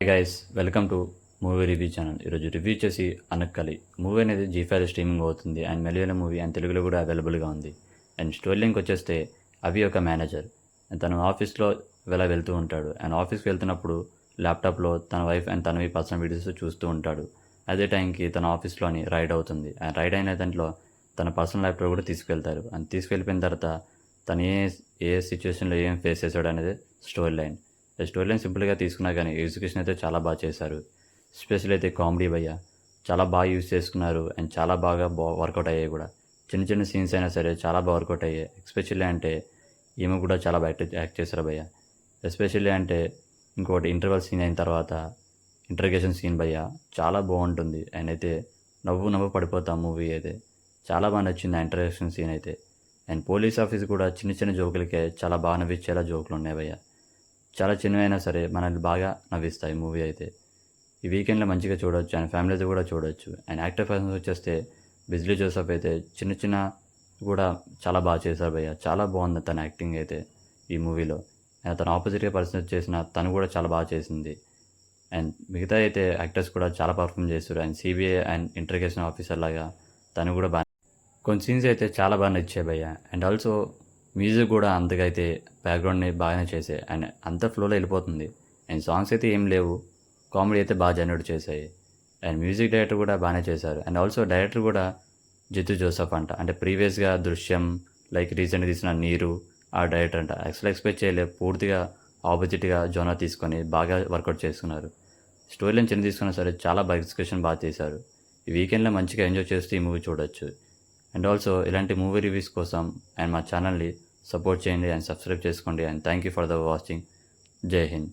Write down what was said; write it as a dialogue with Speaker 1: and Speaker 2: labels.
Speaker 1: Hey guys, welcome to movie review channel. ఈరోజు review చేసి అనక్కలి movie అనేది జీ5 స్ట్రీమింగ్ అవుతుంది అండ్ మలయాళం మూవీ అండ్ తెలుగులో కూడా అవైలబుల్గా ఉంది. అండ్ స్టోరీ లింక్ వచ్చేస్తే అవి ఒక మేనేజర్ అండ్ తను ఆఫీస్లో వెళ్తూ ఉంటాడు అండ్ ఆఫీస్కి వెళ్తున్నప్పుడు ల్యాప్టాప్లో తన వైఫ్ అండ్ తనవి పర్సనల్ వీడియోస్ చూస్తూ ఉంటాడు. అదే టైంకి తన ఆఫీస్లోని రైడ్ అవుతుంది అండ్ రైడ్ అయిన దాంట్లో తన పర్సనల్ ల్యాప్టాప్ కూడా తీసుకెళ్తారు అండ్ తీసుకెళ్ళిపోయిన తర్వాత తను ఏ సిచ్యువేషన్లో ఏం ఫేస్ చేశాడు అనేది స్టోరీ లైన్. స్టోరీ లైన్ సింపుల్గా తీసుకున్నా కానీ ఎగ్జిక్యూషన్ అయితే చాలా బాగా చేశారు. ఎస్పెషల్ అయితే కామెడీ భయ్య చాలా బాగా యూజ్ చేసుకున్నారు అండ్ చాలా బాగా వర్కౌట్ అయ్యాయి కూడా. చిన్న చిన్న సీన్స్ అయినా సరే చాలా బాగా వర్కౌట్ అయ్యాయి. ఎస్పెషల్లీ అంటే ఈమె కూడా చాలా బాగా యాక్ట్ చేశారు భయ్య. ఎస్పెషల్లీ అంటే ఇంకోటి ఇంటర్వెల్ సీన్ అయిన తర్వాత ఇంటర్గేషన్ సీన్ భయ్య చాలా బాగుంటుంది అండ్ అయితే నవ్వు పడిపోతాం మూవీ అయితే. చాలా బాగా నచ్చింది ఆ ఇంటర్గేషన్ సీన్ అయితే. అండ్ పోలీస్ ఆఫీస్ కూడా చిన్న చిన్న జోకులకే చాలా బాగా నవ్వించేలా జోకులు ఉన్నాయి భయ్య. చాలా చిన్నవైనా సరే మనల్ని బాగా నవ్విస్తాయి మూవీ అయితే. ఈ వీకెండ్లో మంచిగా చూడవచ్చు అండ్ ఫ్యామిలీతో కూడా చూడవచ్చు. అండ్ యాక్టర్ పర్సన్స్ వచ్చేస్తే బిజ్లీ జోసెఫ్ అయితే చిన్న కూడా చాలా బాగా చేశారు భయ్య. చాలా బాగుంది తన యాక్టింగ్ అయితే ఈ మూవీలో. అండ్ తను ఆపోజిట్గా పర్సన్ చేసిన తను కూడా చాలా బాగా చేసింది. అండ్ మిగతా అయితే యాక్టర్స్ కూడా చాలా పర్ఫామ్ చేస్తారు. అండ్ సిబిఐ అండ్ ఇంటర్గేషన్ ఆఫీసర్ లాగా తను కూడా బాగా కొన్ని సీన్స్ అయితే చాలా బాగా నచ్చాయి భయ్య. అండ్ ఆల్సో మ్యూజిక్ కూడా అంతగా అయితే బ్యాక్గ్రౌండ్ని బాగానే చేసాయి అండ్ అంత ఫ్లోలో వెళ్ళిపోతుంది. అండ్ సాంగ్స్ అయితే ఏం లేవు, కామెడీ అయితే బాగా జనరేట్ చేశాయి. అండ్ మ్యూజిక్ డైరెక్టర్ కూడా బాగానే చేశారు. అండ్ ఆల్సో డైరెక్టర్ కూడా జితు జోసఫ్ అంటే ప్రీవియస్గా దృశ్యం లైక్ రీసెంట్గా తీసిన నీరు ఆ డైరెక్టర్ ఎక్స్పెక్ట్ చేయలేదు. పూర్తిగా ఆపోజిట్గా జోనర్ తీసుకొని బాగా వర్కౌట్ చేసుకున్నారు. స్టోరీ లైన్ చిన్న తీసుకున్నా సరే చాలా బాగా ఎక్స్ప్రెషన్ బాగా చేశారు. ఈ వీకెండ్లో మంచిగా ఎంజాయ్ చేస్తూ ఈ మూవీ చూడొచ్చు. అండ్ ఆల్సో ఇలాంటి మూవీ రివ్యూస్ కోసం అండ్ మా ఛానల్ని సపోర్ట్ చేయండి అండ్ సబ్స్క్రైబ్ చేసుకోండి. And thank you for the watching. జై హింద్.